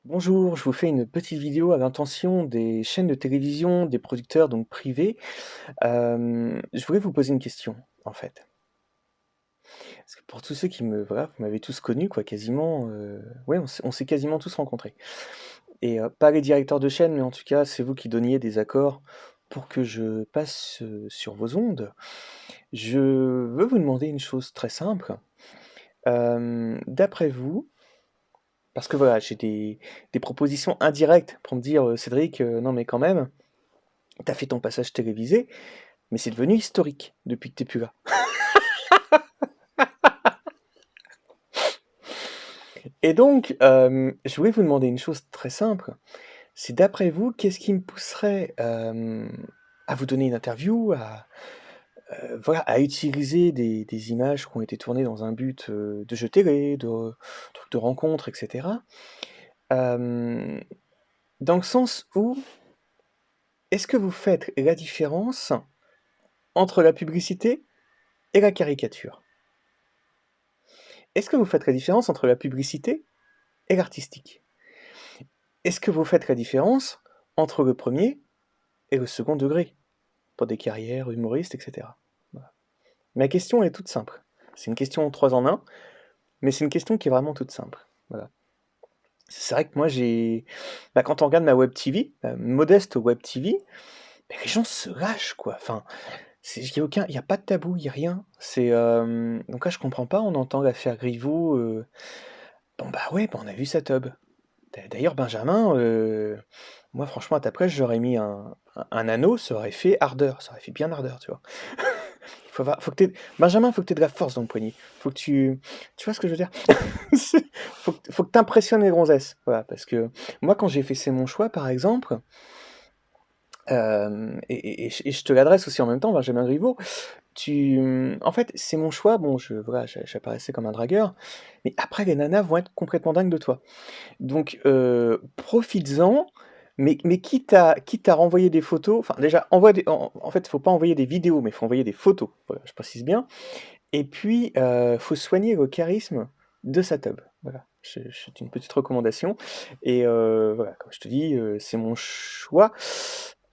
Bonjour, je vous fais une petite vidéo à l'intention des chaînes de télévision, des producteurs donc privés. Je voulais vous poser une question, en fait. Parce que pour tous ceux qui me voilà, vous m'avez tous connu quoi, quasiment, ouais, on s'est quasiment tous rencontrés et pas les directeurs de chaîne, mais en tout cas, c'est vous qui donniez des accords pour que je passe, sur vos ondes. Je veux vous demander une chose très simple. D'après vous, parce que voilà, j'ai des propositions indirectes pour me dire: «Cédric, non mais quand même, t'as fait ton passage télévisé, mais c'est devenu historique depuis que t'es plus là.» Et donc, je voulais vous demander une chose très simple, c'est d'après vous, qu'est-ce qui me pousserait, à vous donner une interview, voilà, à utiliser des images qui ont été tournées dans un but, de jeu télé, de rencontre et cetera? Hem, Dans le sens où, est-ce que vous faites la différence entre la publicité et la caricature? Est-ce que vous faites la différence entre la publicité et l'artistique? Est-ce que vous faites la différence entre le premier et le second degré, pour des carrières humoristes et cetera? Voilà. Ma question est toute simple. C'est une question 3 en 1, mais c'est une question qui est vraiment toute simple. Voilà. C'est vrai que moi quand on regarde ma web TV, modeste web TV, les gens se lâchent quoi. Enfin, il y a pas de tabou, il y a rien. Donc là je comprends pas, on entend l'affaire Griveaux, bon bah ouais, bah on a vu sa teub. D'ailleurs Benjamin, moi franchement à ta place j'aurais mis un anneau, ça aurait fait ardeur, ça aurait fait bien ardeur, tu vois? Faut que tu Benjamin, faut que tu aies de la force dans le poignet. Faut que tu vois ce que je veux dire? Faut que tu impressionnes les gonzesses, voilà, parce que moi quand j'ai fait «C'est mon choix» par exemple, et je te l'adresse aussi en même temps, Benjamin Griveaux, en fait, «C'est mon choix», bon voilà, j'apparaissais comme un dragueur, mais après les nanas vont être complètement dingues de toi. Donc profites-en, mais quitte à renvoyer des photos, enfin déjà envoie des en fait, faut pas envoyer des vidéos, mais faut envoyer des photos, voilà, je précise bien et puis, faut soigner le charisme de sa teub. Voilà, c'est une petite recommandation et voilà, comme je te dis, c'est mon choix.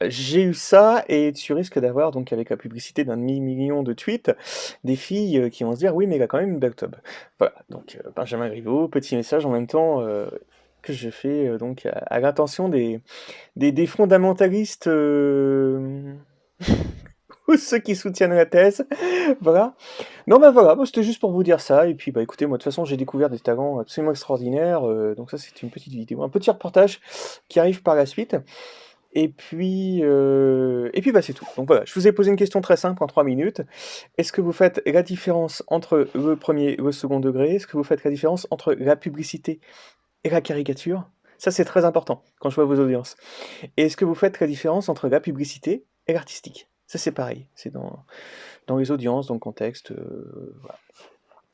J'ai eu ça et tu risques d'avoir donc avec la publicité d'un demi-million de tweets, des filles, qui vont se dire: «Oui, mais il a quand même une belle teub.» Voilà, donc Benjamin Griveaux, petit message en même temps, que je fais, donc à l'intention des fondamentalistes, ou ceux qui soutiennent la thèse, voilà. Non, bah, voilà, bah, c'était juste pour vous dire ça et puis, bah, écoutez, moi, de toute façon, j'ai découvert des talents absolument extraordinaires, donc ça, c'est une petite vidéo, un petit reportage qui arrive par la suite et puis, bah, c'est tout. Donc voilà, je vous ai posé une question très simple en 3 minutes. Est-ce que vous faites la différence entre le premier et le second degré? Est-ce que vous faites la différence entre la publicité et la caricature? Ça, c'est très important quand je vois vos audiences. Et est-ce que vous faites la différence entre la publicité et l'artistique? Ça, c'est pareil, c'est dans les audiences, dans le contexte, voilà.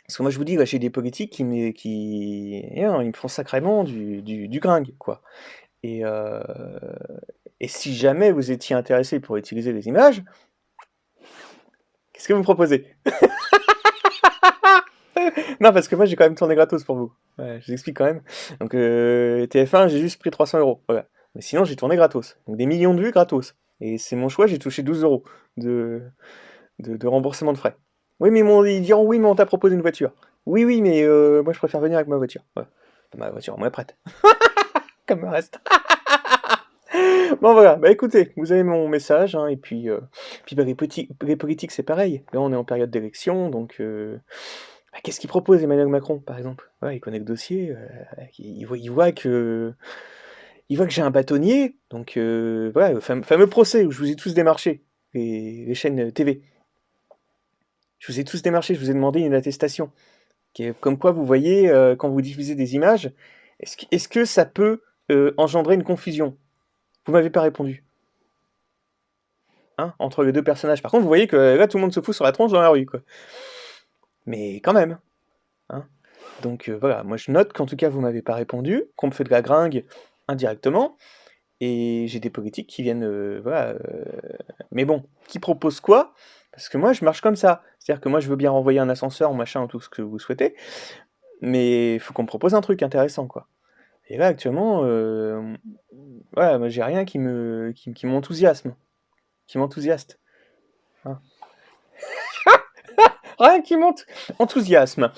Parce que moi, je vous dis, là, j'ai des politiques ils me font sacrément du gringue, quoi. Et heu et si jamais vous étiez intéressé pour utiliser les images, qu'est-ce que vous me proposez? Non, parce que moi, j'ai quand même tourné gratos pour vous. Ouais, je vous explique quand même. Donc TF1, j'ai juste pris 300 €, voilà. Mais sinon, j'ai tourné gratos. Donc des millions de vues gratos et c'est mon choix, j'ai touché 12 € de de remboursement de frais. Oui, mais ils diront: «Oui, mais on t'a proposé une voiture.» «Oui, oui, mais moi, je préfère venir avec ma voiture.» Voilà. Ma voiture au moins prête, comme le reste. Bon, voilà, bah, écoutez, vous avez mon message, hein, et puis, bah, les politiques, c'est pareil. Là, on est en période d'élection, donc bah, qu'est-ce qu'il propose Emmanuel Macron, par exemple? Ouais, il connaît le dossier, il voit que j'ai un bâtonnier, donc voilà, le fameux procès où je vous ai tous démarchés, les chaînes, TV. Je vous ai tous démarchés, je vous ai demandé une attestation, comme quoi vous voyez, quand vous diffusez des images, est-ce que ça peut, engendrer une confusion? Vous m'avez pas répondu, hein, entre les 2 personnages. Par contre, vous voyez que là, tout le monde se fout sur la tronche dans la rue, quoi. Mais quand même, hein. Donc voilà, moi je note qu'en tout cas vous m'avez pas répondu, qu'on me fait de la gringue indirectement et j'ai des politiques qui viennent, voilà, mais bon, qui proposent quoi? Parce que moi je marche comme ça. C'est-à-dire que moi je veux bien renvoyer un ascenseur ou machin ou tout ce que vous souhaitez, mais il faut qu'on me propose un truc intéressant, quoi. Et là, actuellement, ouais, moi, j'ai rien qui m'enthousiasme, qui m'enthousiaste. Hein. Rien qui enthousiasme.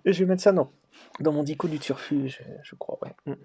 Et je vais mettre ça dans mon dico du turfu, je crois, ouais.